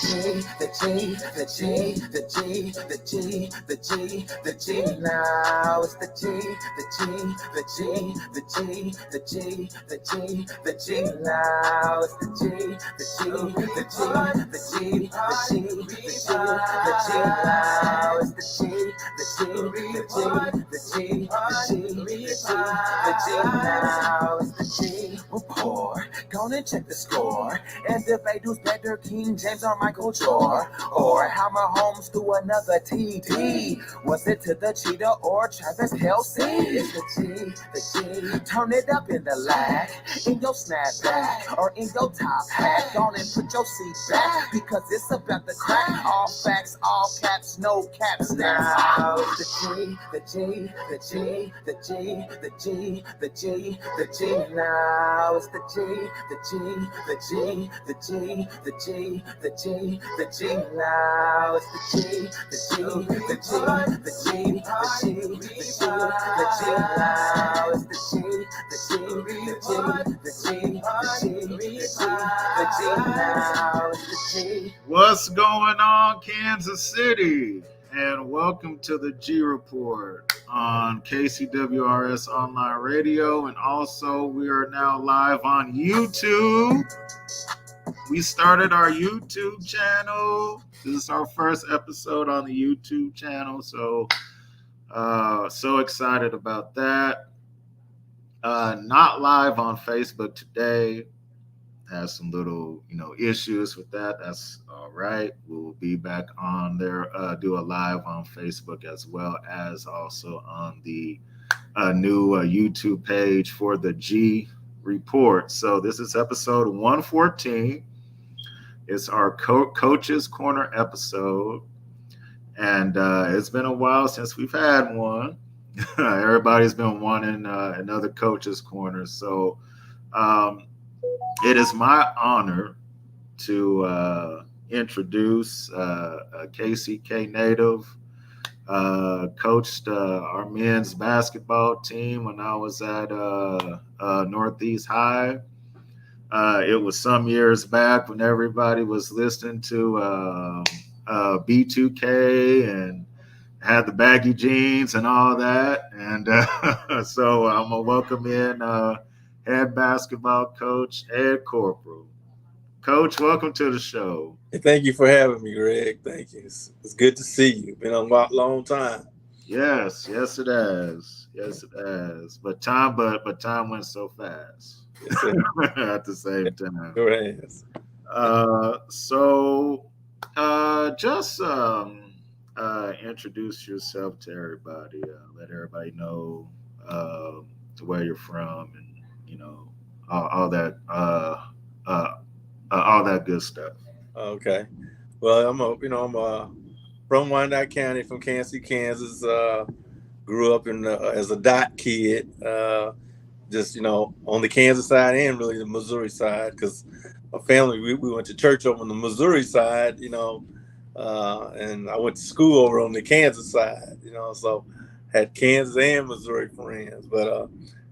Now it's the G, the G, the G, the G, the G, the G, the G. Now it's the G, the G, the G, the G, the G, the G, the G. Now it's the G, the G, the G, the G, the G, the G, the G. Now it's the G. Report, gonna check the score, and debate who's better, King James or Michael Jordan, or how Mahomes threw another TD. Was it to the cheetah or Travis Kelce? It's the G, the G. Turn it up in the lag, in your snapback, or in your top hat. Go on and put your seat back, because it's about to crack. All facts, all caps, no caps. Now it's the G, the G, the G, the G, the G, the G, the G. Now it's the G, the G, the G, the G, the G, the G, the G. Now it's the G, the G, the G, the G, the G, the G, the G. Now it's the G, the G, the G, the G, the G, the G, the G. Now it's the G. What's going on, Kansas City? And welcome to the G Report on KCWRS Online Radio. And also, we are now live on YouTube. We started our YouTube channel. This is our first episode on the YouTube channel. So excited about that. Not live on Facebook today. Has some little, issues with that. That's all right. We'll be back on there, do a live on Facebook as well as also on the new YouTube page for the G Report. So this is episode 114. It's our Coach's Corner episode. And it's been a while since we've had one. Everybody's been wanting another Coach's Corner. So it is my honor to introduce a KCK native. Coached our men's basketball team when I was at Northeast High. It was some years back when everybody was listening to B2K and had the baggy jeans and all that. And so I'm going to welcome in head basketball coach Ed Corporal. Coach, welcome to the show. Hey, thank you for having me, Greg. Thank you. It's good to see you. Been a long time. Yes, it has. Yes, it has. But time went so fast. Yes, at the same time. Sure has. Just introduce yourself to everybody. Let everybody know where you're from and all that good stuff. Okay. Well, I'm from Wyandotte County, from Kansas City, Kansas. Grew up as a dot kid, just on the Kansas side and really the Missouri side, because my family we went to church over on the Missouri side, and I went to school over on the Kansas side, so had Kansas and Missouri friends, but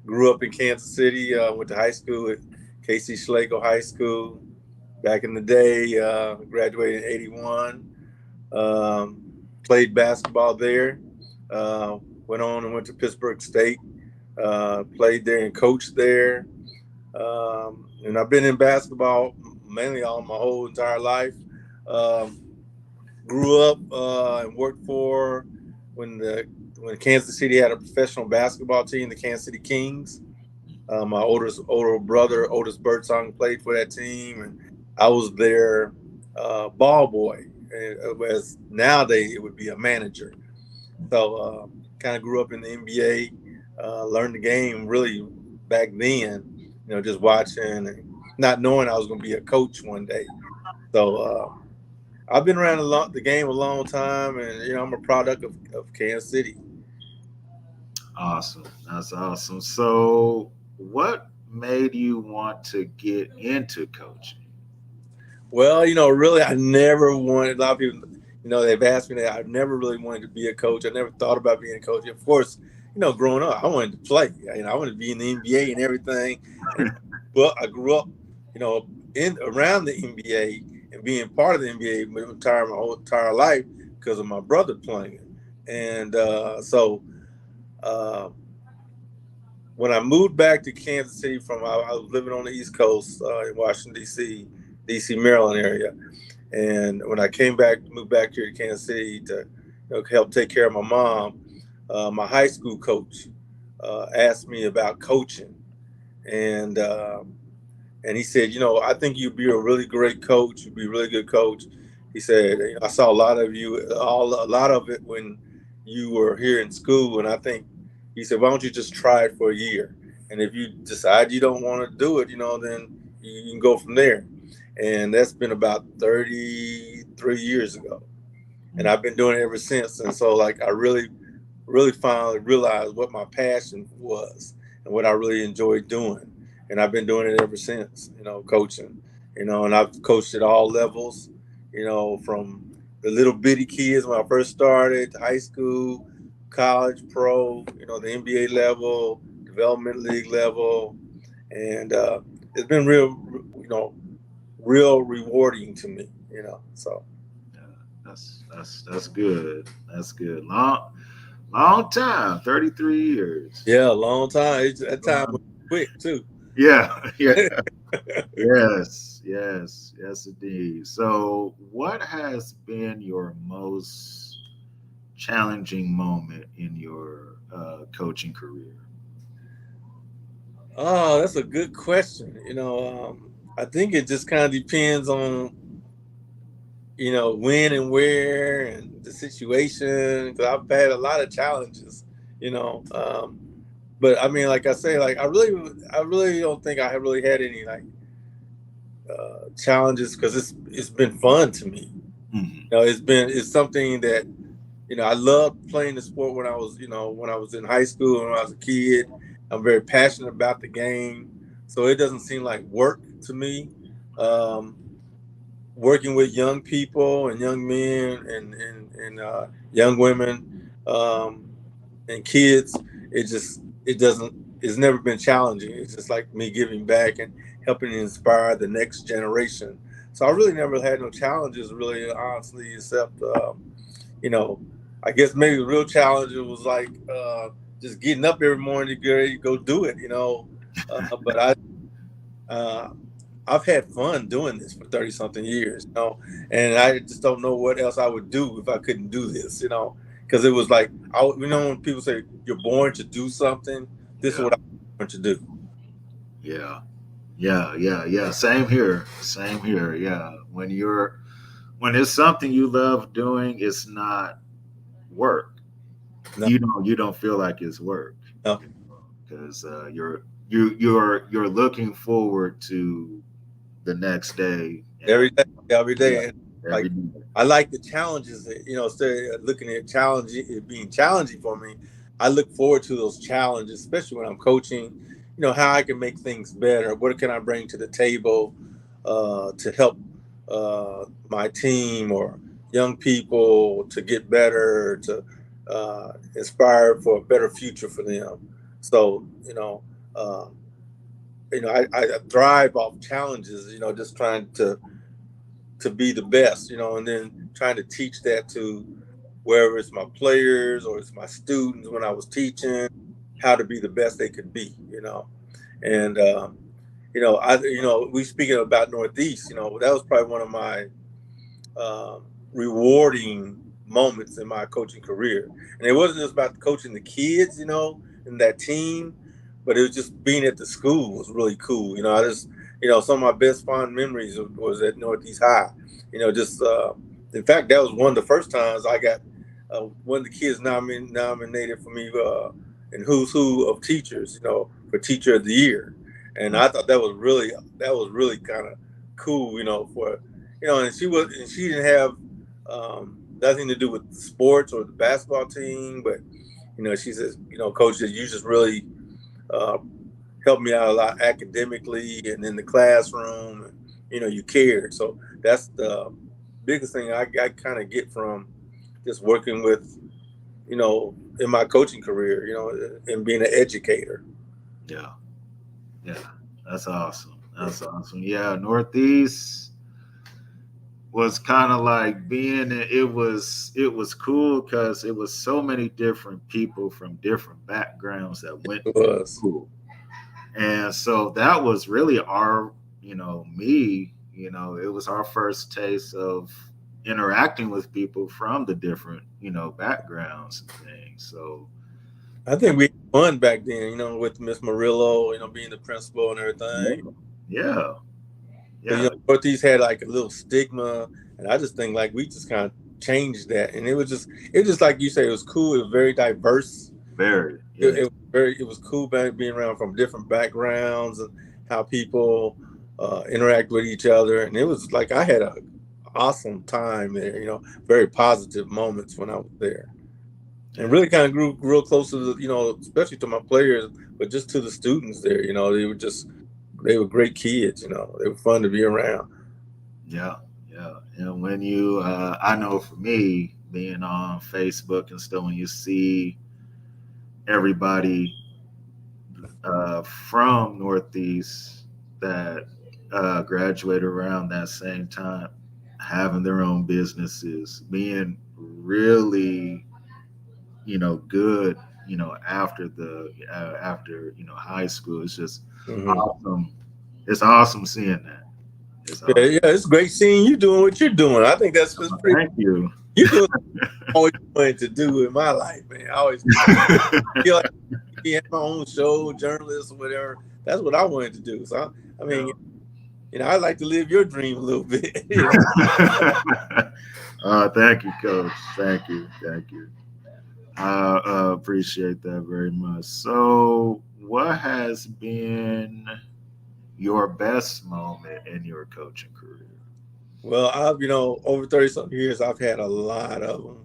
grew up in Kansas City. Went to high school at K.C. Schlegel High School back in the day. Graduated in '81. Played basketball there. Went on and went to Pittsburgh State. Played there and coached there. And I've been in basketball mainly all my whole entire life. Grew up and worked for when Kansas City had a professional basketball team, the Kansas City Kings. My older brother, Otis Birdsong, played for that team, and I was their ball boy. As nowadays it would be a manager. So kind of grew up in the NBA, learned the game really back then. Just watching and not knowing I was going to be a coach one day. So I've been around the game a long time, and I'm a product of Kansas City. Awesome. That's awesome. So what made you want to get into coaching? Well, really, I never wanted. A lot of people, they've asked me that. I've never really wanted to be a coach. I never thought about being a coach. Of course, growing up, I wanted to play. I wanted to be in the NBA and everything. But I grew up, around the NBA, and being part of the NBA my whole entire life because of my brother playing. And so when I moved back to Kansas City I was living on the East Coast in Washington, D.C., Maryland area. And when I moved back here to Kansas City to help take care of my mom, my high school coach asked me about coaching. And he said, I think you'd be a really great coach. You'd be a really good coach. He said, I saw a lot of it when you were here in school. And I think, he said, why don't you just try it for a year? And if you decide you don't want to do it, then you can go from there. And that's been about 33 years ago. And I've been doing it ever since. And so I really, really finally realized what my passion was and what I really enjoyed doing. And I've been doing it ever since, coaching, and I've coached at all levels, from the little bitty kids when I first started, high school, college, pro, the NBA level, development league level. And it's been real rewarding to me, so. Yeah, that's good. That's good. Long time, 33 years. Yeah, a long time. That time was quick too. Yeah, yeah. Yes, indeed. So, what has been your most challenging moment in your coaching career? Oh, that's a good question. I think it just kind of depends on, when and where and the situation. Because I've had a lot of challenges, but I mean, like I say, I really don't think I have really had any challenges because it's been fun to me. Mm-hmm. It's something that I loved playing the sport when I was in high school and when I was a kid. I'm very passionate about the game, so it doesn't seem like work to me. Working with young people and young men and young women and kids, it's never been challenging. It's just like me giving back and helping inspire the next generation. So I really never had no challenges, really, honestly, except I guess maybe the real challenge was just getting up every morning to get ready to go do it, but I've had fun doing this for 30 something years, and I just don't know what else I would do if I couldn't do this, because it was when people say you're born to do something, this is what I'm born to do. Yeah. Same here. Yeah. When it's something you love doing, it's not work. No. You don't feel like it's work. No. Because you're looking forward to the next day. Every day. Yeah, Every every day. I like the challenges that, instead of looking at it being challenging for me, I look forward to those challenges, especially when I'm coaching, how I can make things better. What can I bring to the table to help my team or young people to get better, to inspire for a better future for them. So, I thrive off challenges, just trying to be the best, and then trying to teach that to wherever it's my players or it's my students when I was teaching how to be the best they could be, and we speaking about Northeast, that was probably one of my rewarding moments in my coaching career, and it wasn't just about coaching the kids, and that team, but it was just being at the school was really cool. I just, some of my best fond memories was at Northeast High. In fact, that was one of the first times I got one of the kids nominated for me in Who's Who of Teachers, for Teacher of the Year, and I thought that was really kind of cool, for, and she didn't have nothing to do with sports or the basketball team, but she says, Coach, you just really helped me out a lot academically and in the classroom, and, you cared. So that's the biggest thing I kind of get from just working with, in my coaching career, and being an educator. Yeah. That's awesome. Yeah, Northeast. was kind of like being it was cool because it was so many different people from different backgrounds that went It to was. school. And so that was really our, it was our first taste of interacting with people from the different, backgrounds and things. So, I think we had fun back then, with Miss Murillo, being the principal and yeah, everything. yeah, But yeah, Northeast had like a little stigma, and I just think like we just kind of changed that, and it was just like you say, it was cool. It was very diverse. very, It, yes, it was it was cool being around from different backgrounds and how people interact with each other, and it was like I had a awesome time there. Very positive moments when I was there, and yeah, really kind of grew real close to the, especially to my players, but just to the students there. They were great kids. They were fun to be around. yeah, yeah. And when I know for me, being on Facebook and stuff, when you see everybody from Northeast that graduated around that same time, having their own businesses, being really, good, after high school. It's just Hmm. awesome. It's awesome seeing that. It's Yeah, awesome. yeah, it's great seeing you doing what you're doing. I think that's pretty. Thank you. You doing what I always wanted to do in my life, man. I always feel like he had my own show, journalist or whatever. That's what I wanted to do. So I Yeah. mean, I like to live your dream a little bit. Thank you, Coach. Thank you. Thank you. I appreciate that very much. So, what has been your best moment in your coaching career? Well, I've over 30 something years, I've had a lot of them.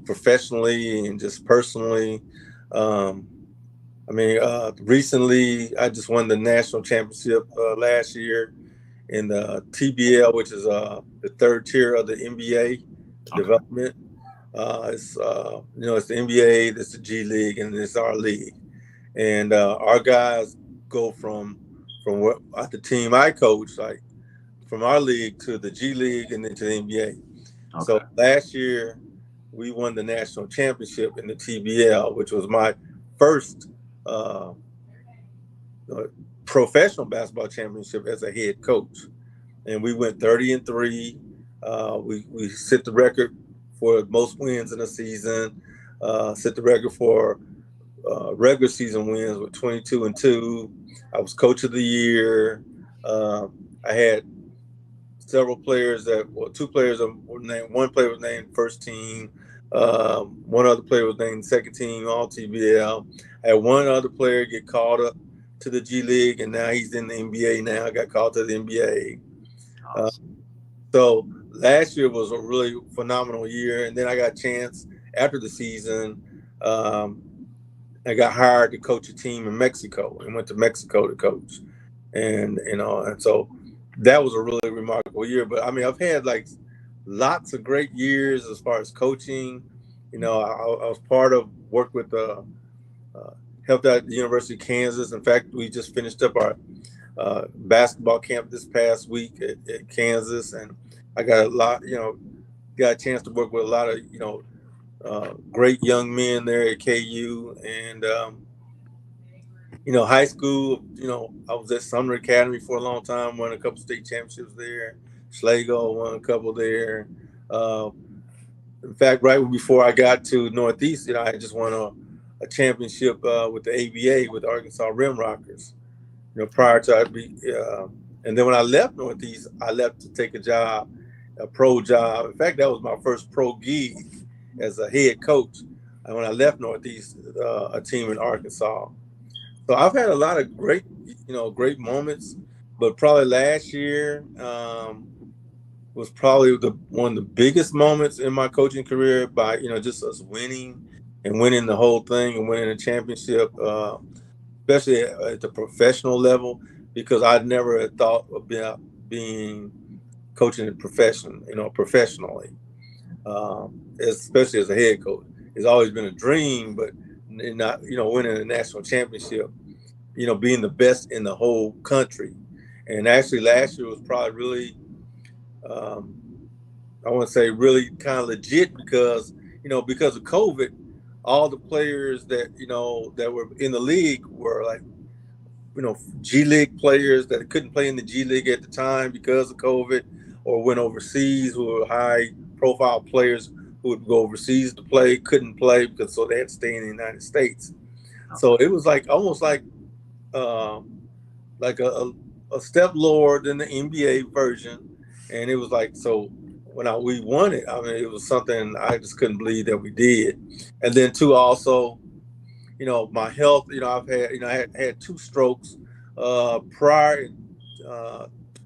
Professionally and just personally. Um, recently I just won the national championship last year in the TBL, which is the third tier of the NBA Okay. development. It's the NBA, it's the G League, and it's our league. And our guys go from what the team I coach, like from our league to the G League and then to the NBA. Okay. So last year we won the national championship in the TBL, which was my first uh, uh, professional basketball championship as a head coach, and we went 30-3. We set the record for most wins in a season. Set the record for regular season wins with 22-2. I was coach of the year. Uh, I had several players two players were named. One player was named first team. One other player was named second team all TBL. I had one other player get called up to the G League, and now he's in the NBA. Now I got called to the NBA. Uh, Awesome. so last year was a really phenomenal year, and then I got a chance after the season. Um, I got hired to coach a team in Mexico and went to Mexico to coach, and so that was a really remarkable year. But I mean, I've had like lots of great years as far as coaching. I was part of work with uh, helped out at the University of Kansas. In fact, we just finished up our basketball camp this past week at Kansas, and I got got a chance to work with a lot of great young men there at KU, and high school. I was at Sumner Academy for a long time, won a couple state championships there. Schlegel won a couple there. Uh, in fact, right before I got to Northeast, I just won a championship with the ABA with the Arkansas Rim Rockers. Prior to and then when I left Northeast, I left to take a pro job. In fact, that was my first pro gig as a head coach. And when I left Northeast, a team in Arkansas. So I've had a lot of great moments, but probably last year was probably one of the biggest moments in my coaching career by, just us winning and winning the whole thing and winning a championship, especially at the professional level, because I'd never had thought about being coaching a profession, professionally, especially as a head coach. It's always been a dream, but not, winning a national championship, being the best in the whole country. And actually last year was probably really I want to say really kind of legit because because of COVID, all the players that that were in the league were like G League players that couldn't play in the G League at the time because of COVID, or went overseas, who were high profile players who would go overseas to play, couldn't play because so they had to stay in the United States. So it was like almost like a step lower than the NBA version, and it was like so when we won it. I mean, it was something I just couldn't believe that we did. And then too, also, my health. I've had I had 2 strokes prior,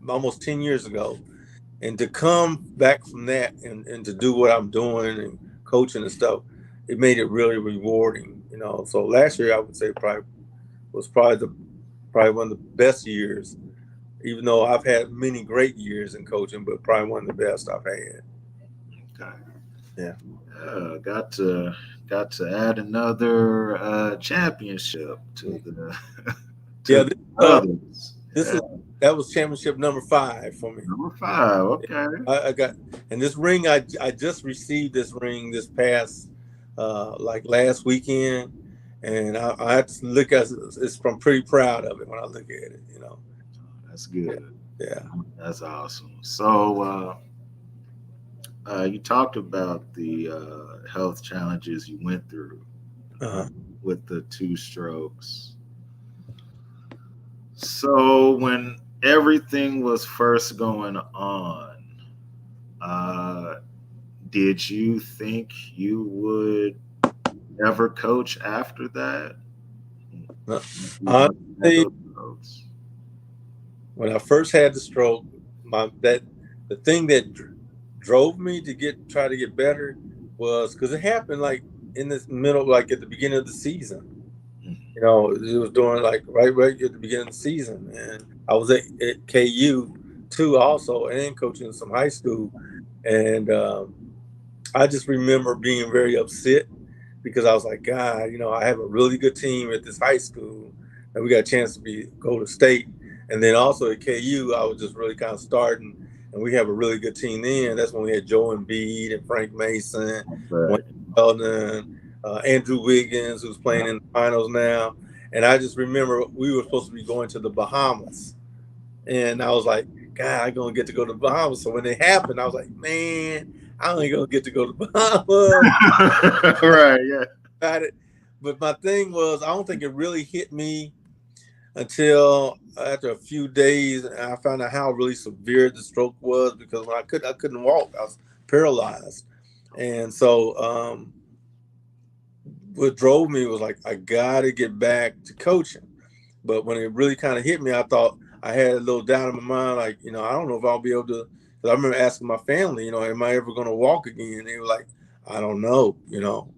almost 10 years ago, and to come back from that and to do what I'm doing and coaching and stuff, it made it really rewarding. So last year I would say was probably one of the best years, even though I've had many great years in coaching, but probably one of the best I've had. Okay. Yeah. Got to add another championship to the others. That was championship number 5 for me. Number 5, okay. I got, and this ring I just received this ring this past like last weekend, and I have to look at it. I'm pretty proud of it when I look at it. That's good. Yeah. That's awesome. So you talked about the health challenges you went through with the 2 strokes. So when everything was first going on, did you think you would ever coach after that? Honestly, when I first had the stroke, the thing that drove me to try to get better was because it happened like in this middle, like at the beginning of the season. It was doing like right at the beginning of the season, and I was at KU too, also, and coaching some high school, and I just remember being very upset because I was like, God, I have a really good team at this high school, and we got a chance to go to state, and then also at KU, I was just really kind of starting, and we have a really good team then. That's when we had Joe Embiid and Frank Mason, Wayne Sheldon, Andrew Wiggins, who's playing in the finals now. And I just remember we were supposed to be going to the Bahamas. And I was like, God, I'm going to get to go to the Bahamas. So when it happened, I was like, man, I ain't going to get to go to the Bahamas. Right, yeah. Got it. But my thing was, I don't think it really hit me until after a few days. And I found out how really severe the stroke was, because when I couldn't walk. I was paralyzed. And so what drove me was like, I got to get back to coaching. But when it really kind of hit me, I thought I had a little doubt in my mind, like, I don't know if I'll be able to. Because I remember asking my family, am I ever going to walk again? And they were like, I don't know,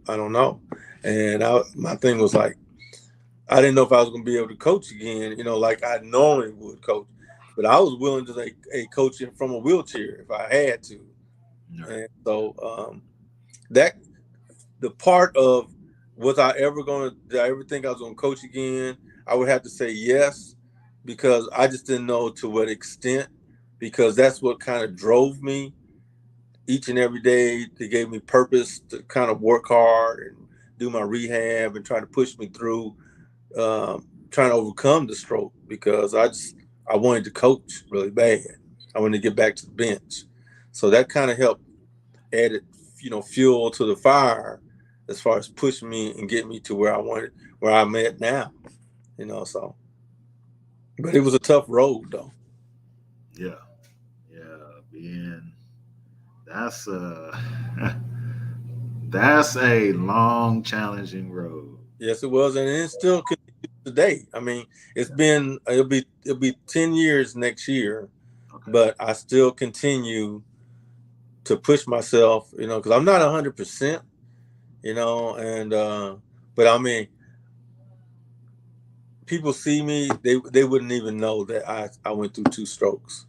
I don't know. And my thing was like, I didn't know if I was going to be able to coach again, like I normally would coach. But I was willing to coach from a wheelchair if I had to. No. And so that the part of did I ever think I was going to coach again? I would have to say yes, because I just didn't know to what extent, because that's what kind of drove me each and every day. They gave me purpose to kind of work hard and do my rehab and try to push me through trying to overcome the stroke, because I wanted to coach really bad. I wanted to get back to the bench. So that kind of helped added, fuel to the fire as far as pushing me and getting me to where I'm at now, so. But it was a tough road, though. Yeah. That's a long, challenging road. Yes, it was, and it still continues today. I mean, it'll be 10 years next year, okay. But I still continue to push myself, because I'm not 100%, and but I mean, people see me, they wouldn't even know that I went through 2 strokes,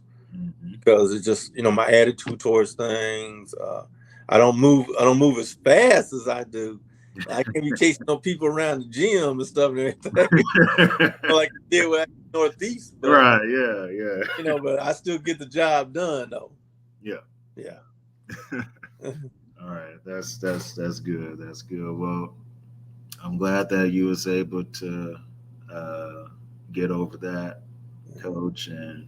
because it's just, my attitude towards things. I don't move as fast as I do. I can't be chasing no people around the gym and stuff and everything. Like I did with Northeast. But, right, yeah. but I still get the job done, though. Yeah. Yeah. All right, that's good. That's good. Well, I'm glad that you was able to uh, get over that, coach, and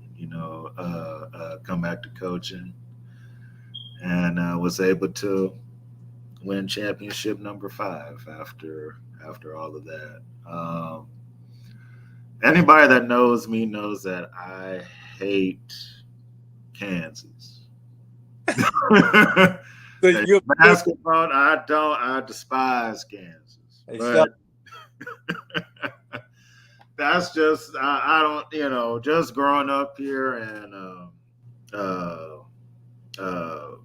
come back to coaching, and was able to win championship number 5 after all of that. Anybody that knows me knows that I hate Kansas. So Hey, basketball, I don't. I despise Kansas, but that's just I don't. Just growing up here and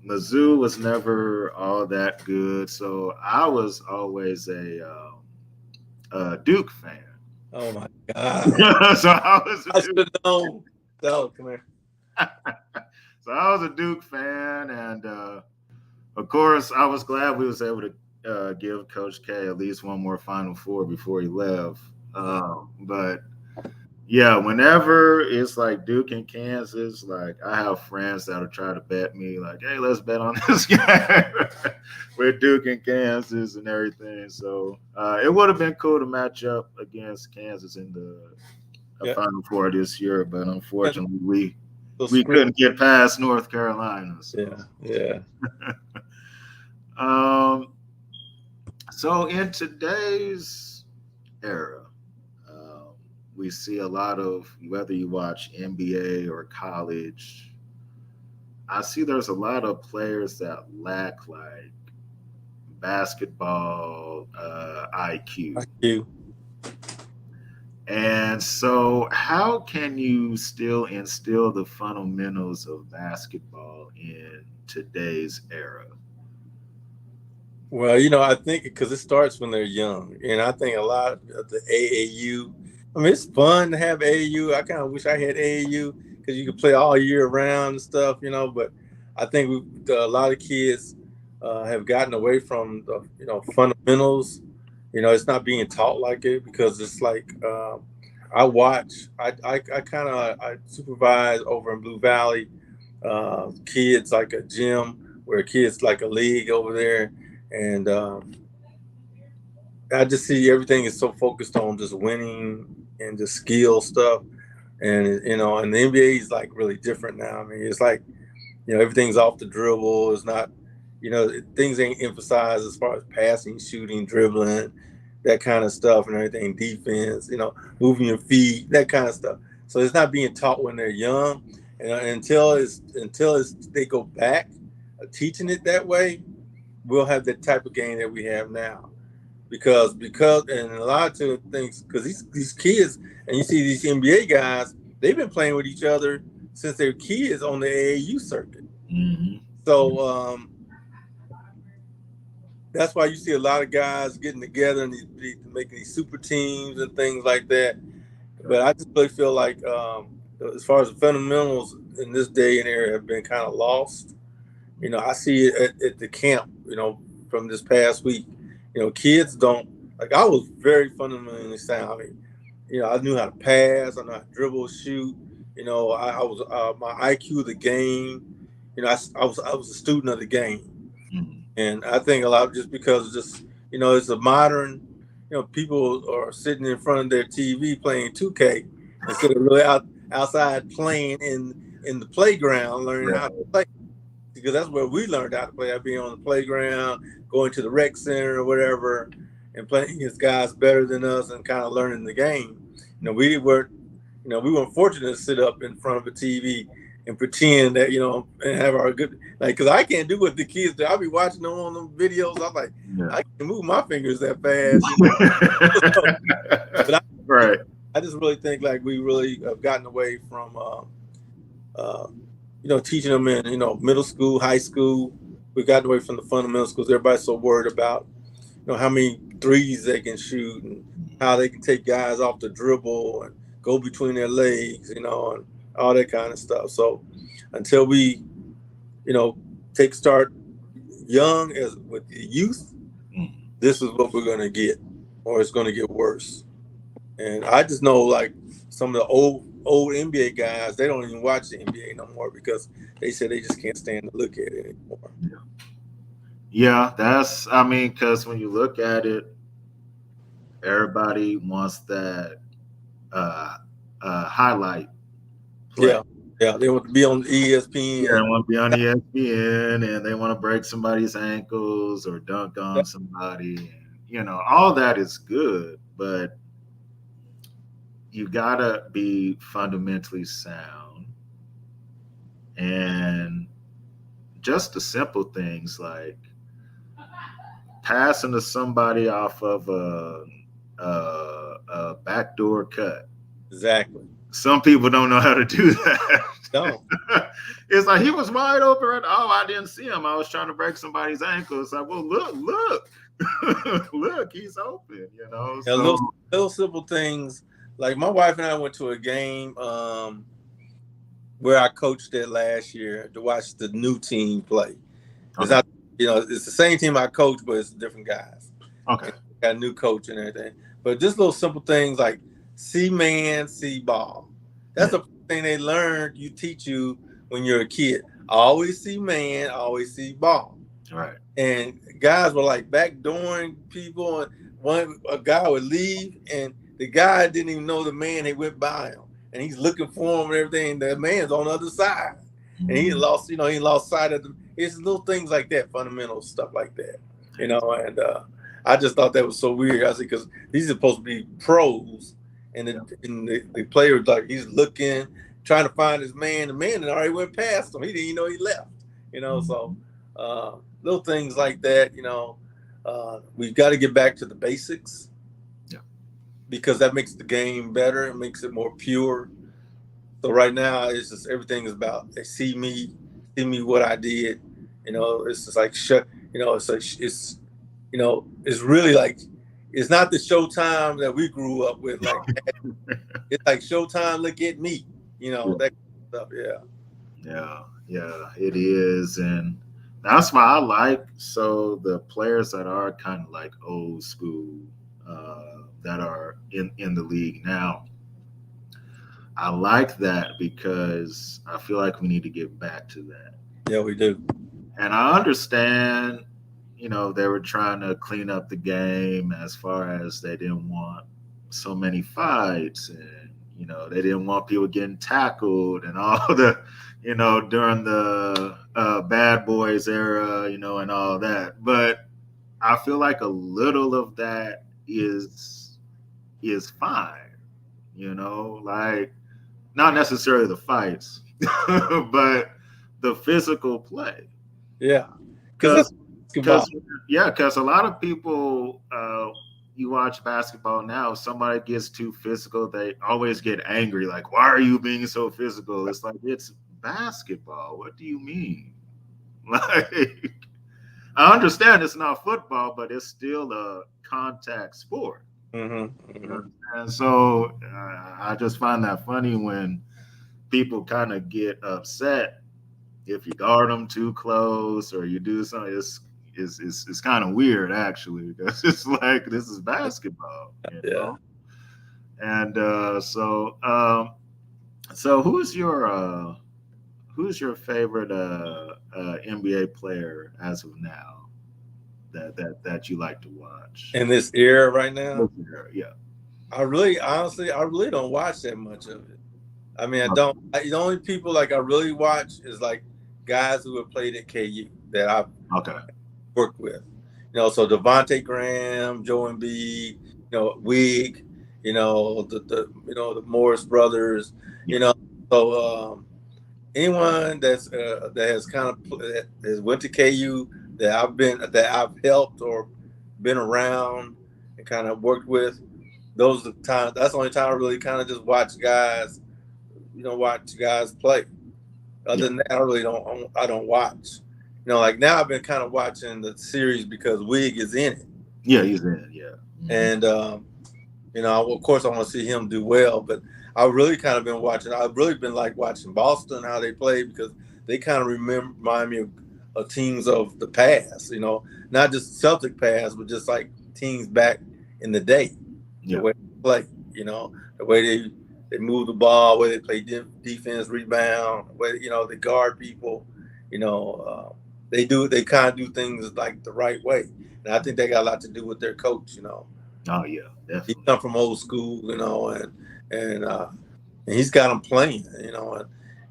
Mizzou was never all that good, so I was always a Duke fan. oh my God. So I was I a should Duke. have known. No, come here. So I was a Duke fan, and of course, I was glad we was able to give Coach K at least one more Final Four before he left. But yeah, whenever it's like Duke and Kansas, like I have friends that'll try to bet me, like, "Hey, let's bet on this game with Duke and Kansas and everything." So it would have been cool to match up against Kansas in the Final Four this year, but unfortunately, we couldn't get past North Carolina. So. Yeah. So in today's era, we see a lot of, whether you watch NBA or college, I see there's a lot of players that lack like basketball IQ. And so, how can you still instill the fundamentals of basketball in today's era? Well, I think because it starts when they're young, and I think a lot of the AAU. I mean, it's fun to have AAU. I kind of wish I had AAU because you could play all year round and stuff, But I think a lot of kids have gotten away from the fundamentals. It's not being taught like it because it's like I supervise over in Blue Valley kids, like a gym where kids like a league over there. And I just see everything is so focused on just winning and just skill stuff. And, and the NBA is like really different now. I mean, it's like, everything's off the dribble. It's not, things ain't emphasized as far as passing, shooting, dribbling, that kind of stuff and everything, defense, moving your feet, that kind of stuff. So it's not being taught when they're young. And until they go back teaching it that way, we'll have the type of game that we have now, because and a lot of things, because these kids, and you see these NBA guys, they've been playing with each other since they're kids on the AAU circuit. Mm-hmm. So that's why you see a lot of guys getting together and making these super teams and things like that. But I just really feel like as far as the fundamentals in this day and era have been kind of lost. I see it at the camp, from this past week. Kids don't, like, I was very fundamentally sound. I mean, I knew how to pass, I knew how to dribble, shoot. I was my IQ of the game. I was a student of the game, and I think a lot just because it's a modern. People are sitting in front of their TV playing 2K instead of really outside playing in the playground, learning how to play. Because that's where we learned how to play. Being on the playground, going to the rec center or whatever, and playing against guys better than us and kind of learning the game. We weren't fortunate to sit up in front of a TV and pretend that, and have our good, like, because I can't do what the kids do. I'll be watching them on them videos. I'm like, I can't move my fingers that fast. But I just really think like we really have gotten away from, teaching them in, middle school, high school. We've gotten away from the fundamentals because everybody's so worried about, how many threes they can shoot and how they can take guys off the dribble and go between their legs, and all that kind of stuff. So until we, start young with the youth, this is what we're going to get, or it's going to get worse. And I just know, like, some of the old NBA guys, they don't even watch the NBA no more because they said they just can't stand to look at it anymore. Yeah, I mean, because when you look at it, everybody wants that uh, highlight play. Yeah, they want to be on Yeah, ESPN. they want to be on ESPN, and they want to break somebody's ankles or dunk on somebody. And, you know, all that is good, but you gotta be fundamentally sound, and just the simple things like passing to somebody off of a backdoor cut. Exactly. Some people don't know how to do that. No. It's like he was wide open. I didn't see him. I was trying to break somebody's ankle. It's like, well, look, look, he's open. You know, Yeah, so, little simple things. Like my wife and I went to a game where I coached it last year to watch the new team play. It's okay. not, it's the same team I coach, but it's different guys. Okay. Got a new coach and everything. But just little simple things like see man, see ball. That's the thing they learned. You teach you when you're a kid. Always see man, always see ball. Right. And guys were like backdooring people, and a guy would leave, and the guy didn't even know the man. He went by him, and he's looking for him and everything. The man's on the other side, and he lost sight of them. It's little things like that, fundamental stuff like that, And I just thought that was so weird. I said, because these are supposed to be pros, and the player was like, he's looking, trying to find his man. The man already went past him. He didn't even know he left. So little things like that. We've got to get back to the basics. Yeah. Because that makes the game better. It makes it more pure. So right now, it's just everything is about they see me what I did. It's just like it's really like it's not the Showtime that we grew up with. Like it's like Showtime, look at me. That kind of stuff. Yeah, it is, and that's why I like the players that are kind of like old school that are in the league now. I like that because I feel like we need to get back to that. Yeah, we do. And I understand, they were trying to clean up the game as far as they didn't want so many fights, and they didn't want people getting tackled and all the, during the Bad Boys era, and all that. But I feel like a little of that is fine, like not necessarily the fights, but the physical play. Yeah, because a lot of people, you watch basketball now, if somebody gets too physical, they always get angry. Like, why are you being so physical? It's like, it's basketball. What do you mean? Like, I understand it's not football, but it's still a contact sport. And so I just find that funny when people kind of get upset if you guard them too close or you do something. It's kind of weird, actually, because it's like, this is basketball. And so who's your favorite NBA player as of now that you like to watch in this era right now? Yeah, I really don't watch that much of it. I mean, I don't. The only people like I really watch is like guys who have played at KU that I've worked with. So Devontae Graham, Joe Embiid, Wig, the Morris brothers, So anyone that has kind of that has went to KU that I've helped or been around and kind of worked with, those are the times. That's the only time I really kind of just watch guys. Watch guys play. Other than that, I don't watch. Like now I've been kind of watching the series because Wig is in it. Yeah, he's in it. Yeah. And of course I want to see him do well, but I've really kind of been watching. I've really been like watching Boston, how they play, because they kind of remind me of teams of the past. Not just Celtic past, but just like teams back in the day. Yeah. The way they play. The way They move the ball, where they play defense, rebound, where they guard people. They kind of do things like the right way, and I think they got a lot to do with their coach. Oh yeah, He definitely. come from old school, and he's got them playing,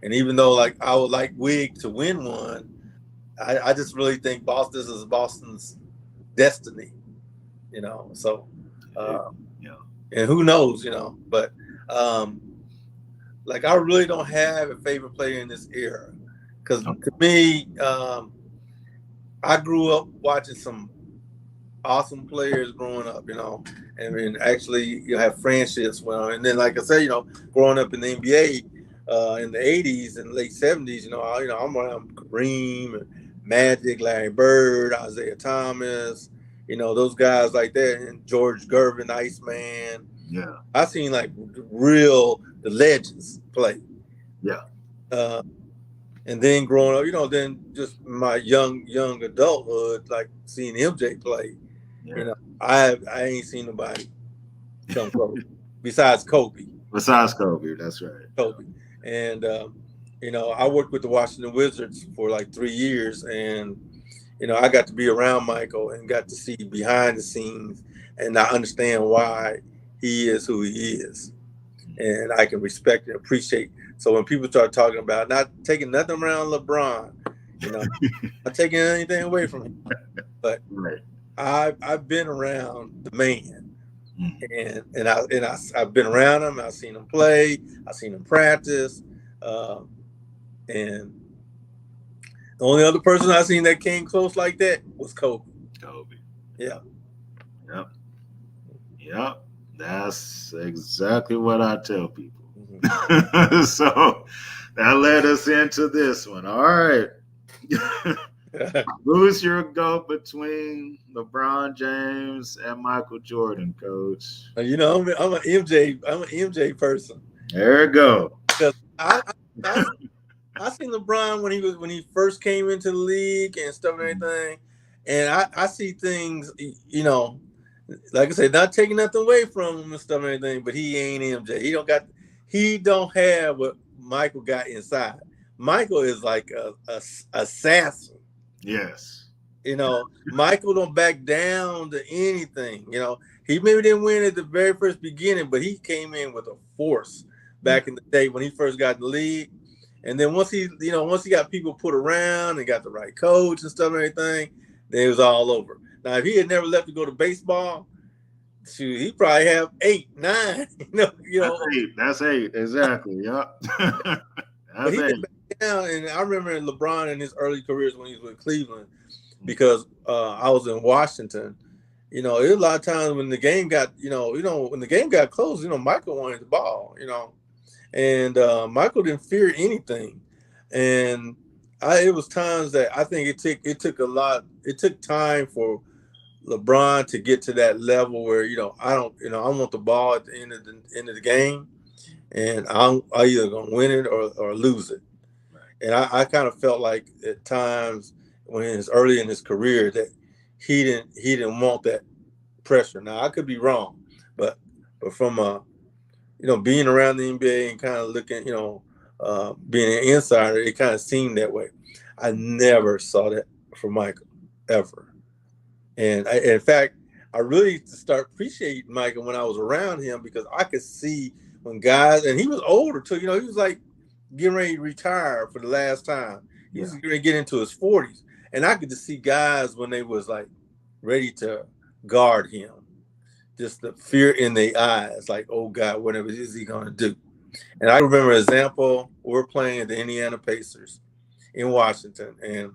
and even though like I would like Wig to win one, I just really think this is Boston's destiny, So, Yeah. and who knows, but like I really don't have a favorite player in this era, because to me, I grew up watching some awesome players growing up, and then actually you have friendships. Well, and then like I said, growing up in the NBA in the '80s and late '70s, I'm around Kareem and Magic, Larry Bird, Isaiah Thomas, those guys like that, and George Gervin, Iceman. Yeah. I seen like the legends play. Yeah. And then growing up, then just my young adulthood, like seeing MJ play. Yeah. I ain't seen nobody come close besides Kobe. Besides Kobe, that's right. Kobe. And I worked with the Washington Wizards for like 3 years, and I got to be around Michael and got to see behind the scenes, and I understand why he is who he is, and I can respect and appreciate. So when people start talking about not taking nothing around LeBron, not taking anything away from him, but right. I've been around the man, and I've been around him. I've seen him play. I've seen him practice, and the only other person I've seen that came close like that was Kobe. Kobe. Yeah. Yep. That's exactly what I tell people. Mm-hmm. So that led us into this one. All right. Who's your GOAT between LeBron James and Michael Jordan, Coach? I'm an MJ person. There you go. Because I seen LeBron when he first came into the league and stuff and everything, and I see things, like I said, not taking nothing away from him and stuff and everything, but he ain't MJ. He don't have what Michael got inside. Michael is like a assassin. Yes. Michael don't back down to anything. He maybe didn't win at the very first beginning, but he came in with a force back in the day when he first got in the league. And then once he got people put around and got the right coach and stuff and everything, then it was all over. Now, if he had never left to go to baseball, shoot, he probably have 8, 9. That's 8. Exactly. Yep. But he didn't back down. And I remember LeBron in his early careers when he was with Cleveland, because I was in Washington. There was a lot of times when the game got, when the game got close, Michael wanted the ball, and Michael didn't fear anything. And it was times that I think it took time for LeBron to get to that level where, I want the ball at the end of the game, and I'm either gonna win it or lose it. And I kind of felt like at times when he was early in his career that he didn't want that pressure. Now I could be wrong, but from being around the NBA and kind of looking, being an insider, it kind of seemed that way. I never saw that from Michael ever. And in fact, I really start appreciating Michael when I was around him, because I could see when guys, and he was older too, he was like getting ready to retire for the last time. He was going to get into his 40s. And I could just see guys when they was like ready to guard him. Just the fear in their eyes, like, oh God, whatever is he going to do? And I remember an example, we're playing the Indiana Pacers in Washington. And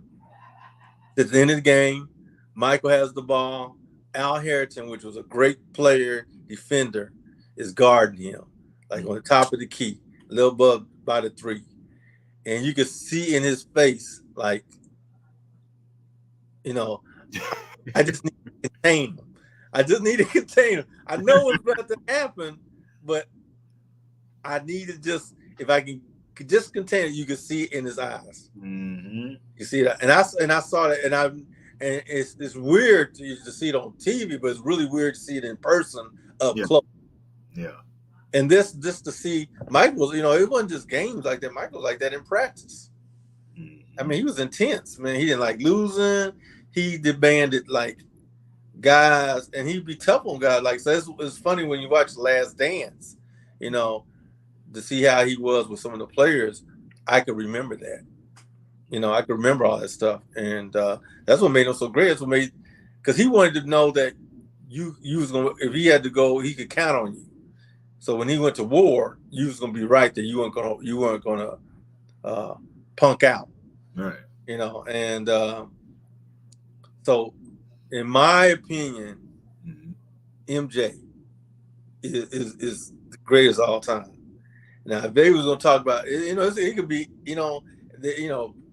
at the end of the game, Michael has the ball. Al Harrington, which was a great player, defender, is guarding him, like on the top of the key, a little above by the 3. And you could see in his face, like, I just need to contain him. I know what's about to happen, but I need to if I can just contain it, you can see it in his eyes. Mm-hmm. You see that, and I saw that, and it's weird to see it on TV, but it's really weird to see it in person up close. Yeah. And this just to see Michael, it wasn't just games like that. Michael was like that in practice. I mean, he was intense, man. He didn't like losing. He demanded like guys, and he'd be tough on guys. Like, so it's funny when you watch Last Dance, to see how he was with some of the players. I could remember that. I could remember all that stuff, and that's what made him so great. That's what made, because he wanted to know that you was gonna, if he had to go, he could count on you. So when he went to war, you was gonna be right there. You weren't gonna punk out, right? And so in my opinion, MJ is the greatest of all time. Now, if they was gonna talk about, it could be,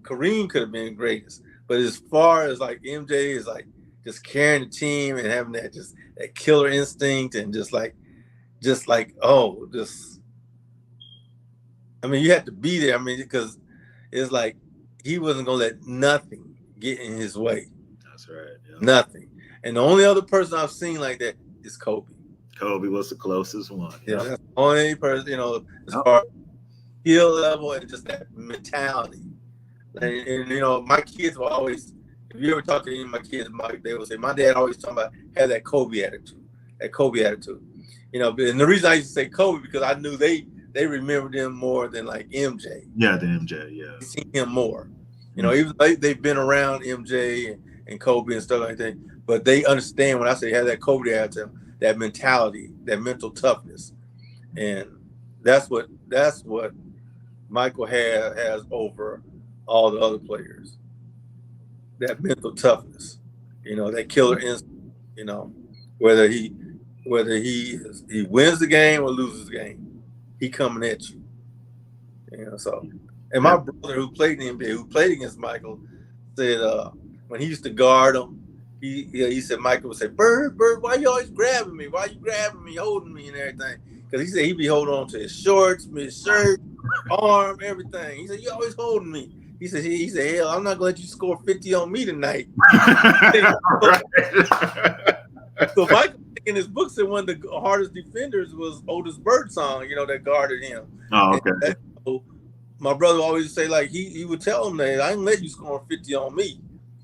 Kareem could have been greatest, but as far as like MJ is like just carrying the team and having that killer instinct and I mean, you had to be there. I mean, because it's like he wasn't gonna let nothing get in his way. That's right. Yeah. Nothing. And the only other person I've seen like that is Kobe. Kobe was the closest one. Yeah, that's the only person, as far as skill level and just that mentality. And my kids will always, if you ever talk to any of my kids, they will say, my dad always talking about had that Kobe attitude. And the reason I used to say Kobe, because I knew they remembered him more than like MJ. Yeah, the MJ, yeah. Seen him more. Even though they've been around MJ and Kobe and stuff like that, but they understand when I say have that Kobe attitude, that mentality, that mental toughness. And that's what Michael has over all the other players. That mental toughness, that killer instinct, whether he wins the game or loses the game, he coming at you. So, and my brother who played in the NBA, who played against Michael, said when he used to guard him, he said Michael would say, Bird, why you always grabbing me? Why you grabbing me, holding me and everything? Because he said he'd be holding on to his shorts, his shirt, arm, everything. He said, you always holding me. He said, hell, I'm not gonna let you score 50 on me tonight. So Michael in his book said one of the hardest defenders was Otis Birdsong, that guarded him. Oh, okay. My brother always say, like, he would tell him that I didn't let you score 50 on me.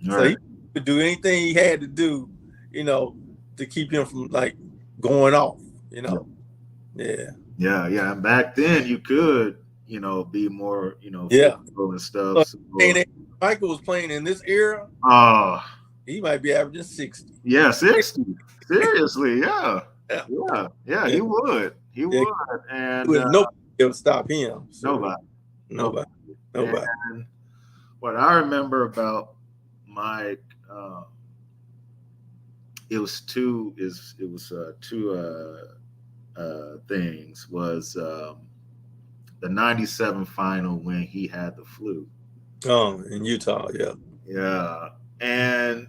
Right. So he would do anything he had to do, to keep him from like going off, Yeah. Yeah. And back then you could, be more, physical and stuff. So, Michael was playing in this era. Oh, he might be averaging 60. Yeah, 60. Seriously, yeah. He would. He would. And nobody would stop him. So Nobody. And what I remember about Mike, it was two things. Was the 97 final when he had the flu. Oh, in Utah, yeah. Yeah. And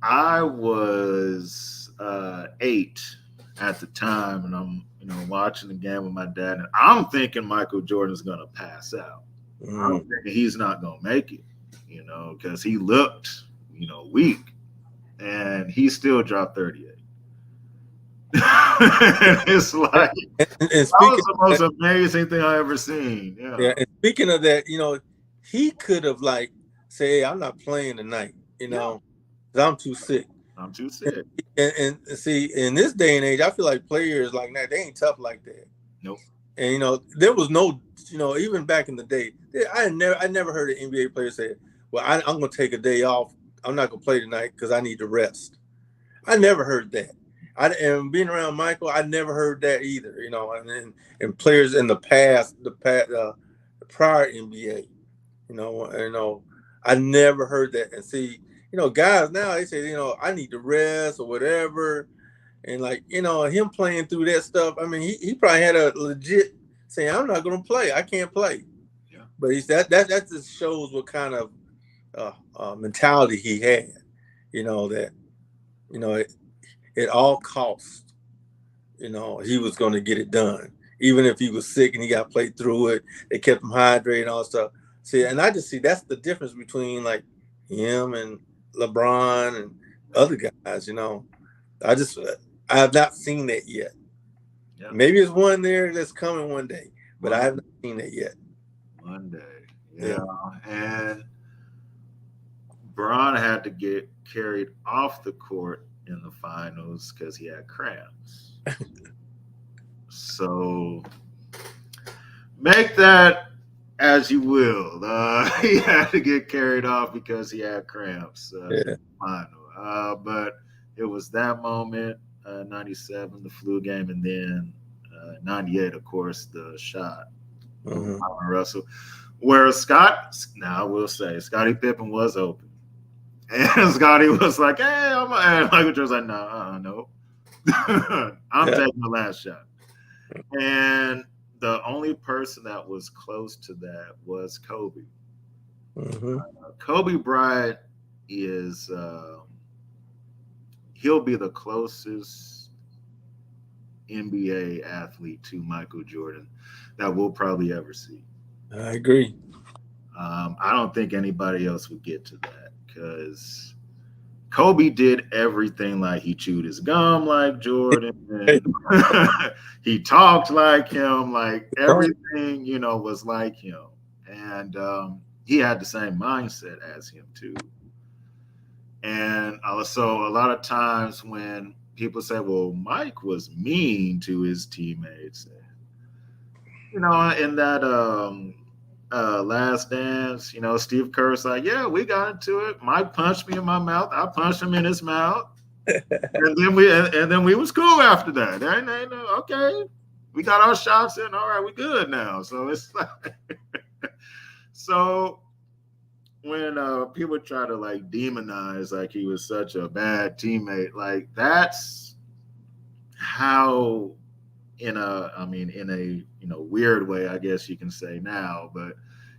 I was 8 at the time, and I'm watching the game with my dad, and I'm thinking Michael Jordan's gonna pass out. I'm thinking he's not gonna make it, because he looked, weak, and he still dropped 38. It's like and that was the most amazing thing I ever seen. Yeah. And speaking of that, he could have like say, hey, I'm not playing tonight, because I'm too sick. And see, in this day and age, I feel like players like that, they ain't tough like that. Nope. And there was no, even back in the day, I never heard an NBA player say, well, I'm gonna take a day off. I'm not gonna play tonight because I need to rest. I never heard that. And being around Michael, I never heard that either. And players in the past, the prior NBA, I never heard that. And see, guys now, they say, I need to rest or whatever. And like, him playing through that stuff, I mean, he probably had a legit saying, I'm not going to play. I can't play. Yeah. But that just shows what kind of mentality he had, that, at all costs, he was going to get it done. Even if he was sick and he got played through it, they kept him hydrated and all that stuff. See, and I just see that's the difference between like him and LeBron and other guys, I have not seen that yet. Yeah. Maybe it's one there that's coming one day, but I haven't seen it yet. One day. Yeah. And Braun had to get carried off the court in the finals because he had cramps. So make that as you will. He had to get carried off because he had cramps in the final. But it was that moment, 97, the flu game, and then 98, of course, the shot. Russell. Where I will say, Scottie Pippen was open. And Scottie was like, hey, and Michael Jordan's like, no. I'm taking the last shot. And the only person that was close to that was Kobe. Kobe Bryant is, he'll be the closest NBA athlete to Michael Jordan that we'll probably ever see. I agree. I don't think anybody else would get to that because Kobe did everything. Like he chewed his gum like Jordan, and he talked like him, like everything, was like him. And he had the same mindset as him too. And also a lot of times when people say, well, Mike was mean to his teammates, in that Last Dance, Steve Kerr's like, yeah, we got into it. Mike punched me in my mouth. I punched him in his mouth. and then we was cool after that. And okay, we got our shots in. All right, we good now. So it's like, so when people try to like demonize like he was such a bad teammate, like that's how in a weird way, I guess you can say now, but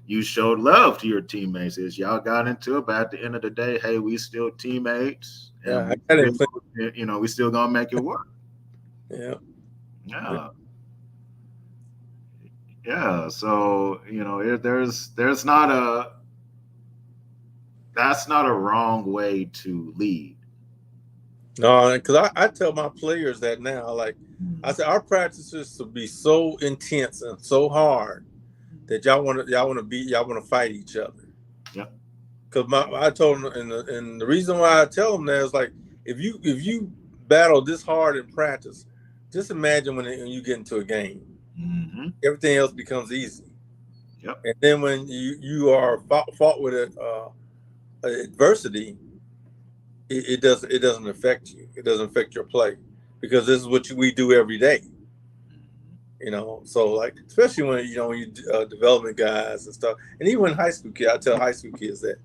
you showed love to your teammates. Is y'all got into it, but at the end of the day, hey, we still teammates. And we still gonna make it work. Yeah. So there's not that's not a wrong way to lead. No, because I tell my players that now, like I said, our practices to be so intense and so hard that y'all want to fight each other. Yeah. Because I told them, and the reason why I tell them that is like, if you battle this hard in practice, just imagine when you get into a game, everything else becomes easy. Yep. And then when you are fought with adversity, it doesn't affect you. It doesn't affect your play because this is what we do every day. So like, especially when you development guys and stuff, and even when high school kids, I tell high school kids that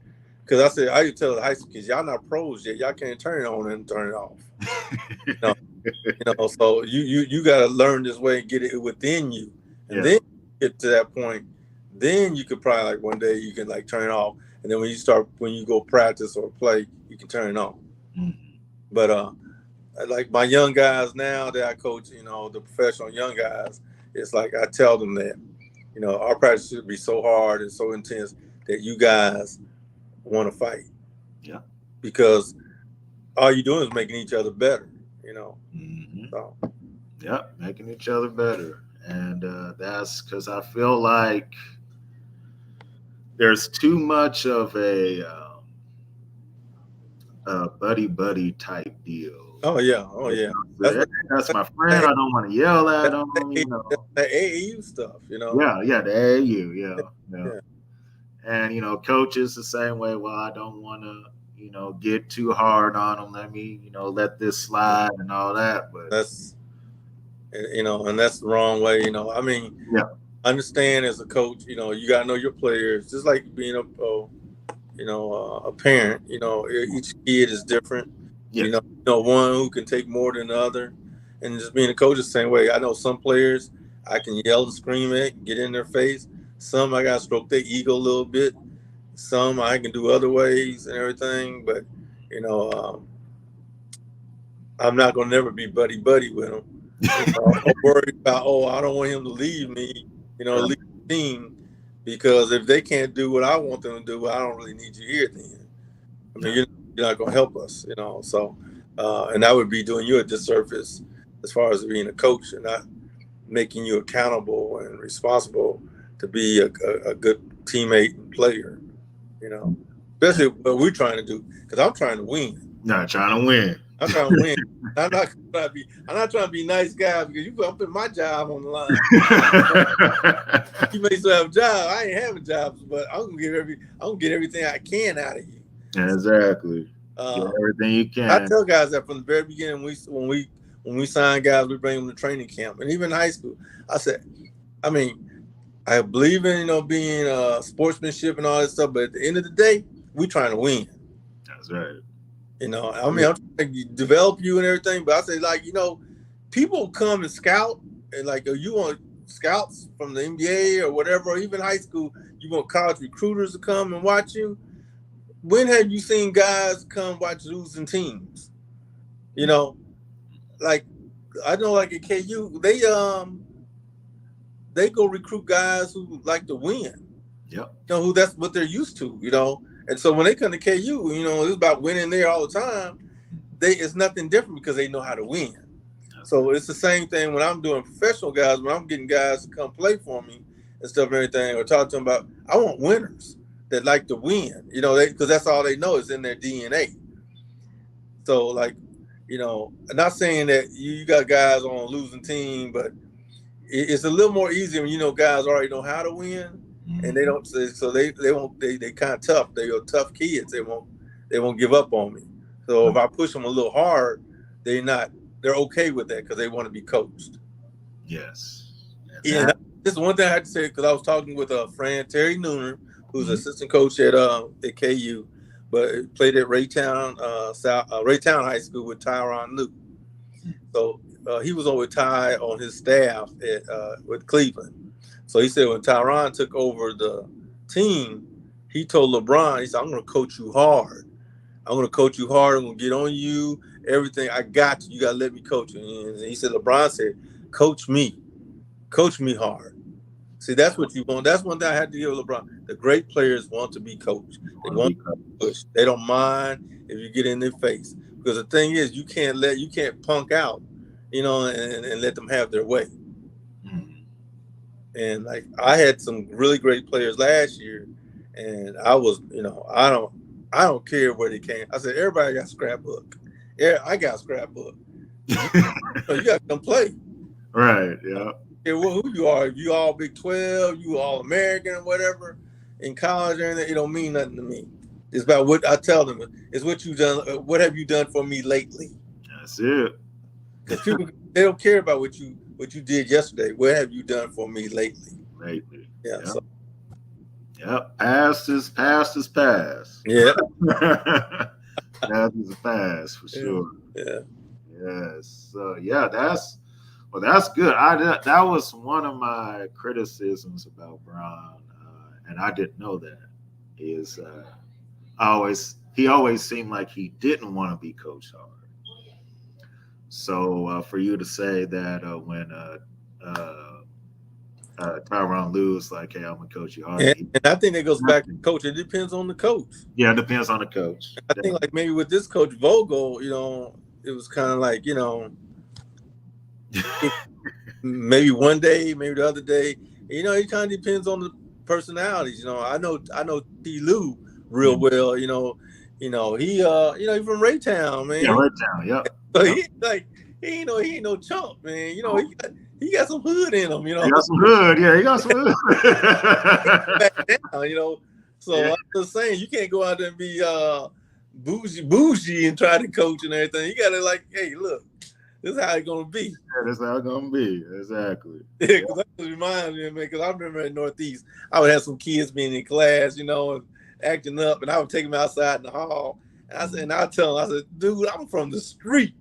because I tell the high school kids, y'all not pros yet. Y'all can't turn it on and turn it off. So you got to learn this way and get it within you, and then get to that point. Then you could probably like one day you can like turn it off, and then when you go practice or play, you can turn it on. But like my young guys now that I coach, the professional young guys, it's like I tell them that, our practice should be so hard and so intense that you guys want to fight. Yeah. Because all you're doing is making each other better, So. Yeah, making each other better. And that's because I feel like there's too much of a buddy type deal. Oh yeah. That's my friend. I don't want to yell at him. The AAU stuff, Yeah, the AAU, yeah. And coaches the same way. Well, I don't want to, get too hard on them. Let me, let this slide and all that. But that's, and that's the wrong way. I mean, understand as a coach, you got to know your players. Just like being a parent. Each kid is different. Yeah. One who can take more than the other, and just being a coach is the same way. I know some players I can yell and scream at, get in their face. Some I got to stroke their ego a little bit. Some I can do other ways and everything, but I'm not gonna never be buddy with them. I'm worried about I don't want him to leave me, leave the team, because if they can't do what I want them to do, I don't really need you here then. I mean, you're not gonna help us, So and that would be doing you a disservice as far as being a coach and not making you accountable and responsible to be a good teammate and player. You know, especially what we're trying to do, because I'm trying to win. Not trying to win. I'm trying to win. I'm not trying to be nice guy because I'm putting my job on the line. You may still have a job. I ain't having jobs, but I'm gonna get everything I can out of you. Exactly. Get everything you can. I tell guys that from the very beginning. When we sign guys, we bring them to training camp, and even high school. I said, I believe in being sportsmanship and all that stuff, but at the end of the day, we trying to win. That's right. I'm trying to develop you and everything, but I say, like, people come and scout, and like, you want scouts from the NBA or whatever, or even high school, you want college recruiters to come and watch you. When have you seen guys come watch losing teams? Like, I know, like at KU, they go recruit guys who like to win. Yep. Who that's what they're used to, And so when they come to KU, it's about winning there all the time. It's nothing different because they know how to win. So it's the same thing when I'm doing professional guys, when I'm getting guys to come play for me and stuff and everything, or talk to them about, I want winners that like to win, because that's all they know is in their DNA. So, like, I'm not saying that you got guys on a losing team, but it's a little more easy when guys already know how to win, and they don't. So they won't. They kind of tough. They are tough kids. They won't give up on me. So if I push them a little hard, they're okay with that because they want to be coached. Yes. Yeah. This is one thing I had to say, because I was talking with a friend, Terry Nooner, who's assistant coach at KU, but played at Raytown High School with Tyronn Lue. So he was on with Ty on his staff with Cleveland. So he said when Tyronn took over the team, he told LeBron, he said, I'm going to coach you hard. I'm going to get on you, everything. I got you. You got to let me coach you. And he said, LeBron said, coach me hard. See, that's what you want. That's one thing I had to give LeBron. The great players want to be coached. They want to be pushed. They don't mind if you get in their face. Because the thing is, you can't punk out, and let them have their way. And like, I had some really great players last year, and I was, I don't care where they came. I said, everybody got scrapbook. Yeah, I got scrapbook. You got to come play. Right. Yeah. Who you are, if you all Big 12, you all American or whatever, in college or anything, it don't mean nothing to me. It's about what I tell them. It's what you done. What have you done for me lately? That's it. Because people, they don't care about what you did yesterday. What have you done for me lately? Yeah. Yep. Yep. Past is past. Yeah. Past is past for sure. Yeah. Yes. So that's good. That was one of my criticisms about Bron, and I didn't know that. Is he always seemed like he didn't want to be coached hard. So for you to say that when Tyronn Lue was like, "Hey, I'm gonna coach you hard," and I think that goes back to coach. It depends on the coach. Yeah, it depends on the coach. I think like maybe with this coach Vogel, it was kind of like maybe one day, maybe the other day. It kind of depends on the personalities. I know T. Lue real well. He from Raytown, man. Yeah, Raytown. Yeah. So he ain't no chump, man. He got some hood in him. He got some hood. Yeah, he got some hood. Back down, So yeah. I'm just saying, you can't go out there and be bougie and try to coach and everything. You gotta like, hey, look. This is how it's gonna be. Yeah, this is how it's gonna be. Exactly. Yeah, because that reminds me, man. Because I remember in Northeast, I would have some kids being in class, and acting up, and I would take them outside in the hall. And I tell them, I said, "Dude, I'm from the street.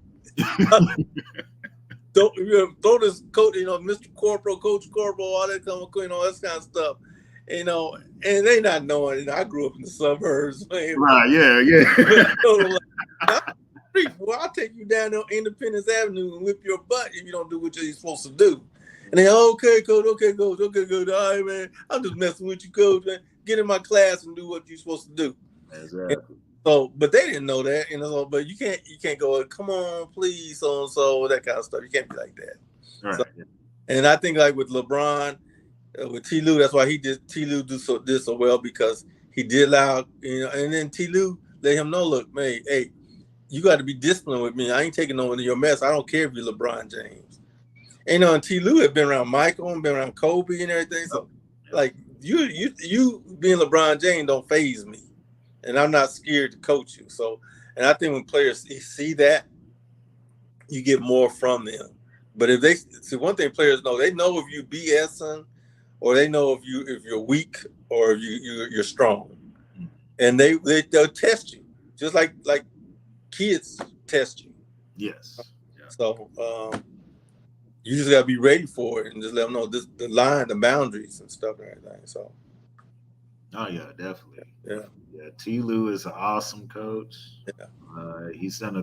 Don't throw this coach, Mr. Corporal, Coach Corporal, all that that kind of stuff, and they not knowing. I grew up in the suburbs, man. Right? Yeah. Well, I'll take you down on Independence Avenue and whip your butt if you don't do what you're supposed to do. And they, okay, coach. All right, man. I'm just messing with you, coach, man. Get in my class and do what you're supposed to do. Exactly. So, but they didn't know that, but you can't go, come on, please, so that kind of stuff. You can't be like that. Right. So, And I think like with LeBron, with T. Lue, that's why T. Lue did so well, because he did allow, and then T. Lue let him know, look, man, hey, you got to be disciplined with me. I ain't taking no one of your mess. I don't care if you're LeBron James. And and T. Lue had been around Michael and been around Kobe and everything. So like you being LeBron James don't faze me. And I'm not scared to coach you. So, and I think when players see that, you get more from them. But if they see, one thing players know, they know if you BSing, or they know if you're weak, or if you're strong, and they'll test you just like kids test you. Yes. Yeah. So you just gotta be ready for it and just let them know the line, the boundaries and stuff and everything. So. Oh yeah, definitely. Yeah. Yeah. T. Lue is an awesome coach. Yeah. He's did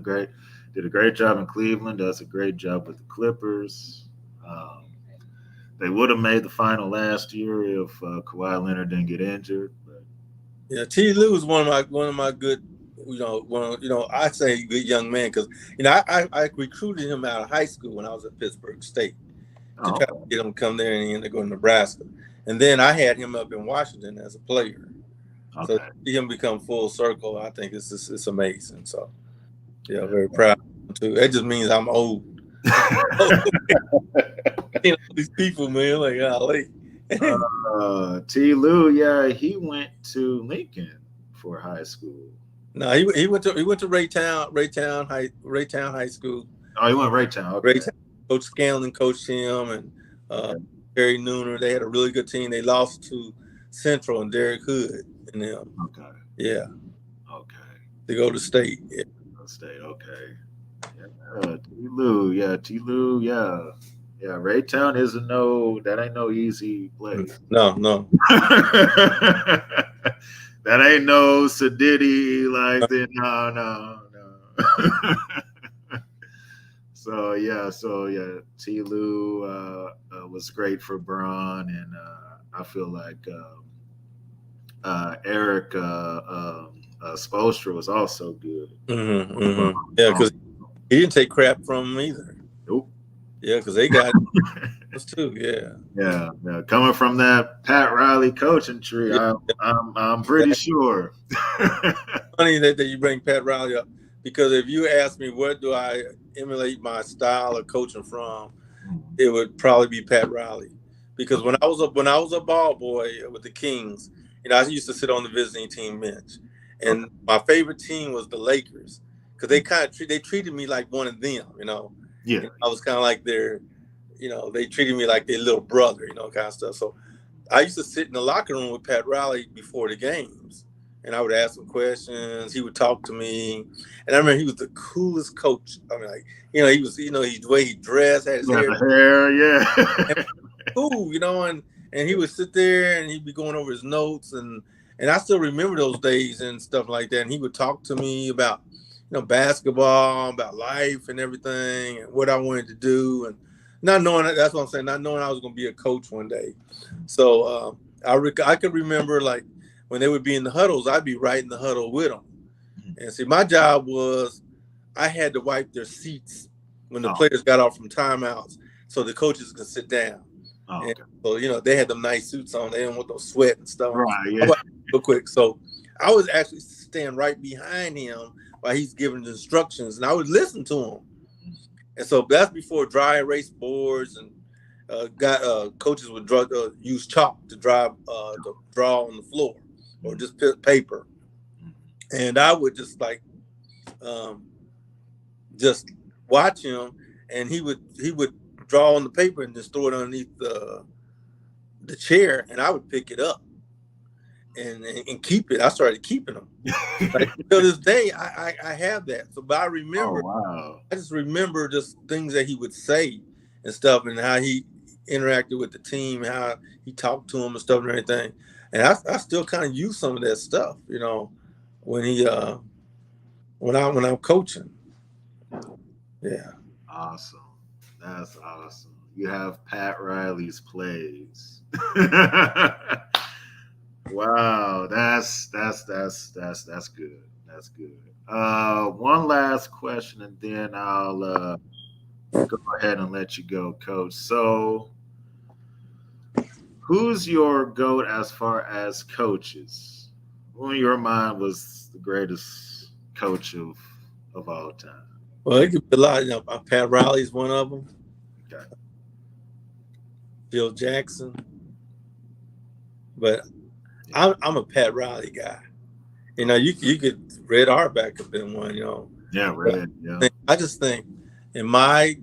a great job in Cleveland. Does a great job with the Clippers. They would have made the final last year if Kawhi Leonard didn't get injured. But yeah, T. Lue is one of my good, I say good young man, because I recruited him out of high school when I was at Pittsburgh State to try to get him to come there, and he ended up going to Nebraska. And then I had him up in Washington as a player. Okay. So to see him become full circle, I think it's amazing. So yeah, very proud of him too. That just means I'm old. These people, man, like golly. T. Lue, yeah, he went to Lincoln for high school. No, he went to Raytown High School. Oh, he went Raytown. Okay. Raytown. Coach Scanlon coached him, and Terry Nooner. They had a really good team. They lost to Central and Derek Hood and them. Okay. Yeah. Okay. They go to state. Yeah. State. Okay. Yeah. T. Lue. Yeah. T. Lue. Yeah. Yeah. Raytown that ain't no easy place. No. That ain't no Sadiddy like that. No. So yeah. T. Lue was great for Braun, and I feel like Eric Spoelstra was also good. Mm-hmm, mm-hmm. Yeah, because he didn't take crap from him either. Nope. Yeah, because they got us too. Yeah. Yeah. Coming from that Pat Riley coaching tree, yeah. I'm pretty sure. Funny that you bring Pat Riley up, because if you ask me what do I emulate my style of coaching from, it would probably be Pat Riley. Because when I was a ball boy with the Kings, I used to sit on the visiting team bench, and my favorite team was the Lakers, because they treated me like one of them. Yeah, I was kind of like their, they treated me like their little brother, kind of stuff. So I used to sit in the locker room with Pat Riley before the games, and I would ask him questions. He would talk to me, and I remember he was the coolest coach. I mean, like, he was, the way he dressed, had his hair, yeah. Cool, and he would sit there and he'd be going over his notes, and I still remember those days and stuff like that. And he would talk to me about, basketball, about life and everything, and what I wanted to do, and not knowing, that's what I'm saying, not knowing I was going to be a coach one day. So I could remember, like, when they would be in the huddles, I'd be right in the huddle with them. And see, my job was I had to wipe their seats when the players got off from timeouts, so the coaches could sit down. Oh, okay. So, they had them nice suits on. They didn't want those sweat and stuff. Right, yeah. Real quick. So I was actually stand right behind him while he's giving the instructions, and I would listen to him. And so that's before dry erase boards, and coaches would use chalk to draw on the floor, or just paper. And I would just just watch him, and he would draw on the paper and just throw it underneath the chair, and I would pick it up and keep it. I started keeping them. To this day, I have that. So, but I remember, I just remember just things that he would say and stuff, and how he interacted with the team, how he talked to them and stuff and everything. And I still kind of use some of that stuff, when I'm coaching. Yeah. Awesome. That's awesome. You have Pat Riley's plays. Wow, that's good. That's good. One last question, and then I'll go ahead and let you go, Coach. So, who's your GOAT as far as coaches? Who in your mind was the greatest coach of all time? Well, it could be a lot. You know, Pat Riley's one of them. Okay. Phil Jackson. But I'm a Pat Riley guy. You know, you could Red Auerbach have been one. You know. Yeah, Red. Yeah. I just think in my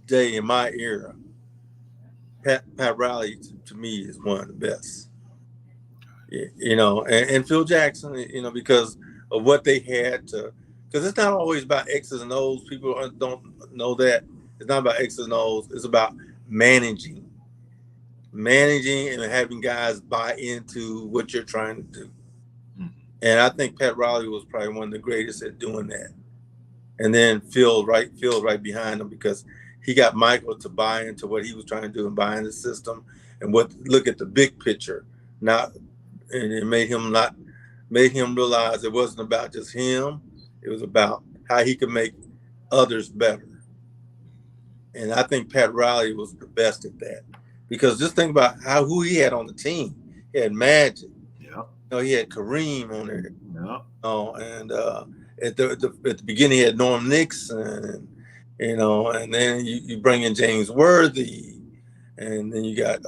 day, in my era, Pat Riley to me is one of the best. You know, and Phil Jackson, you know, because of what they had to, because it's not always about X's and O's. People don't know that. It's not about X's and O's. It's about managing and having guys buy into what you're trying to do. Mm-hmm. And I think Pat Riley was probably one of the greatest at doing that. And then Phil right behind him, because he got Michael to buy into what he was trying to do and buy into the system and look at the big picture. And it made him realize it wasn't about just him. It was about how he could make others better. And I think Pat Riley was the best at that, because just think about who he had on the team. He had Magic. Yeah. You know, he had Kareem on there. Yeah. And at the beginning, he had Norm Nixon. You know, and then you bring in James Worthy, and then you got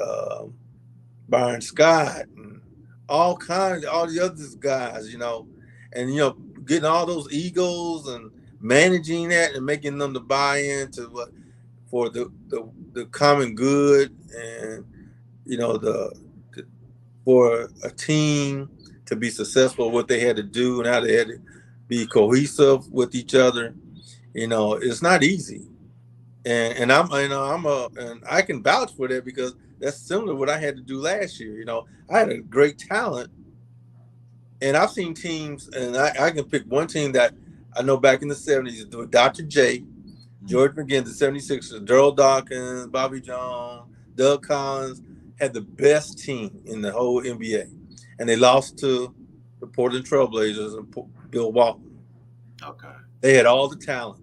Byron Scott, and all the other guys, you know, and, you know, getting all those egos and managing that and making them to buy into what for the common good, and, you know, for a team to be successful, what they had to do and how they had to be cohesive with each other. You know, it's not easy. And I can vouch for that, because that's similar to what I had to do last year. You know, I had a great talent, and I've seen teams, and I can pick one team that I know back in the 70s with Dr. J, George McGinn, the 76ers, Daryl Dawkins, Bobby Jones, Doug Collins, had the best team in the whole NBA. And they lost to the Portland Trailblazers and Bill Walton. Okay. They had all the talent,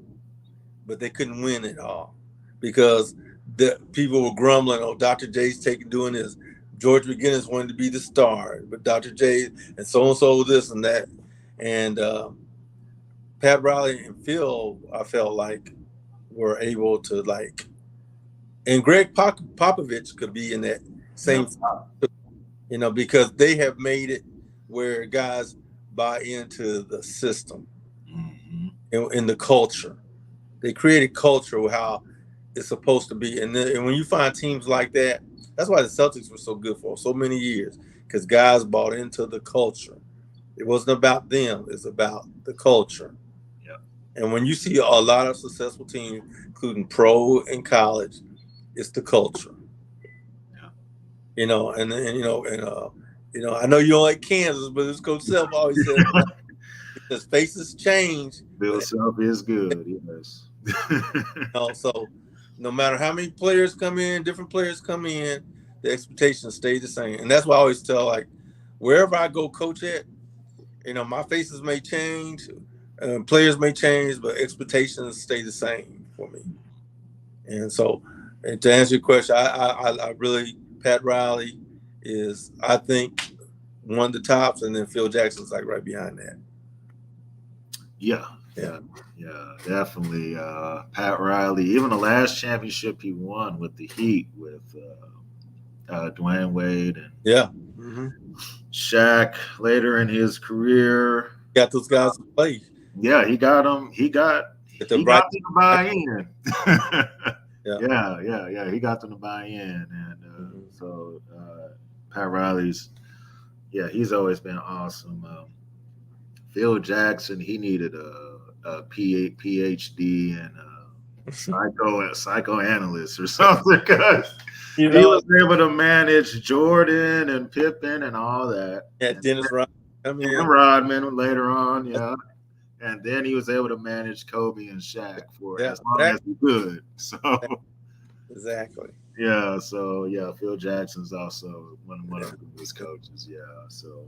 but they couldn't win it all, because the people were grumbling, oh, Dr. J's doing this. George McGinnis wanted to be the star, but Dr. J and so this and that. And Pat Riley and Phil, I felt like, were able to, like, and Greg Popovich could be in that same, you know, because they have made it where guys buy into the system, Mm-hmm. in the culture. They created culture with how it's supposed to be. And when you find teams like that, that's why the Celtics were so good for so many years, because guys bought into the culture. It wasn't about them. It's about the culture. Yeah. And when you see a lot of successful teams, including pro and college, it's the culture. Yeah. You know, and you know, I know you don't like Kansas, but as Coach Self always says, because faces change. Bill Self is good, yes. You know, so no matter how many players come in, different players come in, the expectations stay the same. And that's why I always tell, like, wherever I go coach at, you know, my faces may change, players may change, but expectations stay the same for me. And so, and to answer your question, I really, Pat Riley is, I think, one of the tops, and then Phil Jackson's like right behind that. Yeah, definitely. Pat Riley, even the last championship he won with the Heat with Dwayne Wade and Shaq later in his career. Got those guys to play. Yeah, he got them. He got them to buy in. Yeah. He got them to buy in, and so Pat Riley's, he's always been awesome. Phil Jackson, he needed a PhD in psychoanalyst or something, because he was able to manage Jordan and Pippen and all that. Yeah, Dennis Rodman later on, and then he was able to manage Kobe and Shaq for as long as he could. So exactly. Yeah, so Phil Jackson's also one of his coaches. Yeah, so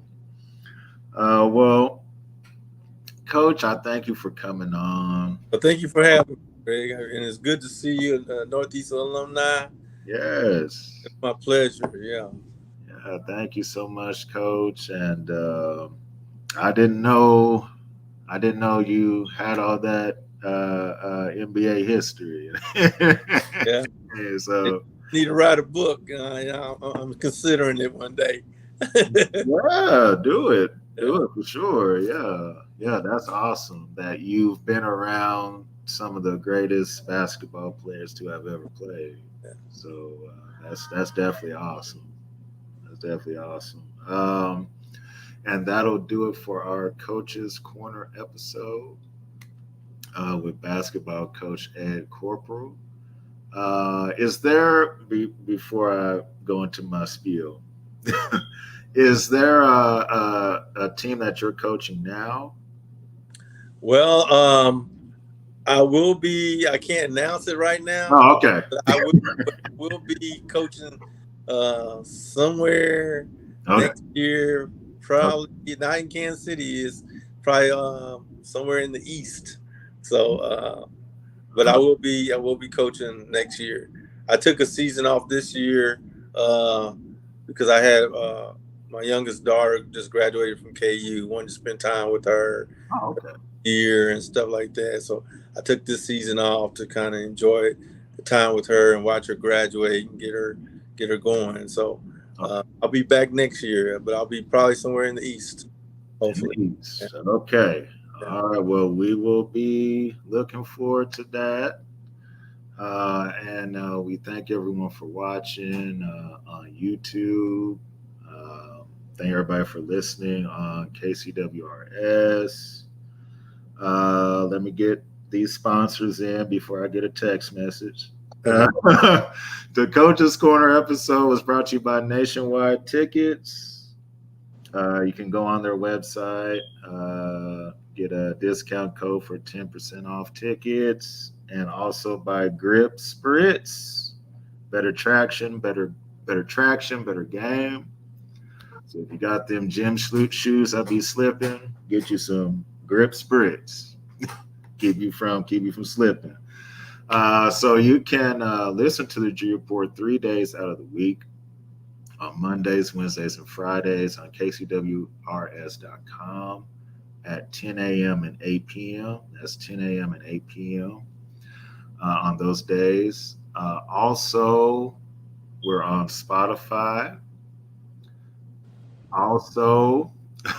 well, Coach, I thank you for coming on. Well, thank you for having me. Greg, and it's good to see you, Northeast alumni. Yes. It's my pleasure. Yeah. Yeah, thank you so much, Coach. And I didn't know you had all that NBA history. Yeah. And so Need to write a book. I'm considering it one day. yeah, do it. Yeah. Do it for sure. Yeah. Yeah, that's awesome that you've been around some of the greatest basketball players to have ever played. So that's definitely awesome. That's definitely awesome. And that'll do it for our Coaches Corner episode with basketball coach Ed Corporal. Is there, before I go into my spiel, is there a team that you're coaching now? Well, I will be. I can't announce it right now. Oh, okay. But I will be coaching somewhere Okay. next year. Probably not in Kansas City. Is probably somewhere in the East. So, but I will be coaching next year. I took a season off this year because I had my youngest daughter just graduated from KU. Wanted to spend time with her Oh, okay. year and stuff like that. So I took this season off to kind of enjoy the time with her and watch her graduate and get her going. So I'll be back next year, but I'll be probably somewhere in the East, hopefully. In the East. Okay. Yeah. All right. Well, we will be looking forward to that. And we thank everyone for watching on YouTube. Thank everybody for listening on KCWRS. Let me get these sponsors in before I get a text message. The Coaches Corner episode was brought to you by Nationwide Tickets. You can go on their website, get a discount code for 10% off tickets, and also by Grip Spritz. Better traction, better game. So if you got them gym shoes that be slipping, get you some Grip Spritz. keep you from slipping. So you can listen to the G Report 3 days out of the week on Mondays, Wednesdays, and Fridays on KCWRS.com at 10 a.m. and 8 p.m. That's 10 a.m. and 8 p.m. On those days. Also, we're on Spotify. Also,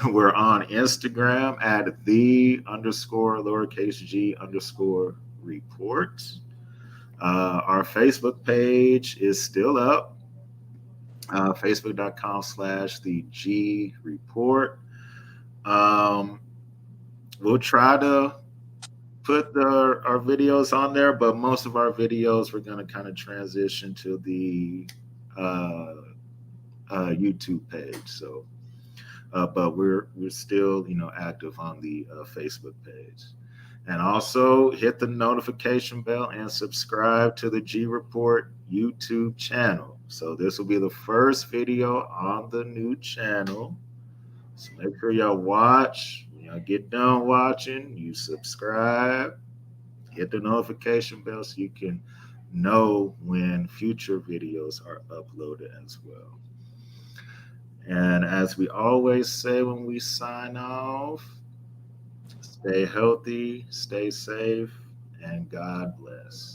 we're on Instagram at _G_report. Our Facebook page is still up. Facebook.com/the G Report. We'll try to put our videos on there, but most of our videos we're going to kind of transition to the YouTube page. So, but we're still active on the Facebook page. And also hit the notification bell and subscribe to the G Report YouTube channel. So this will be the first video on the new channel. So make sure y'all watch. When y'all get done watching, you subscribe, hit the notification bell so you can know when future videos are uploaded as well. And as we always say when we sign off, stay healthy, stay safe, and God bless.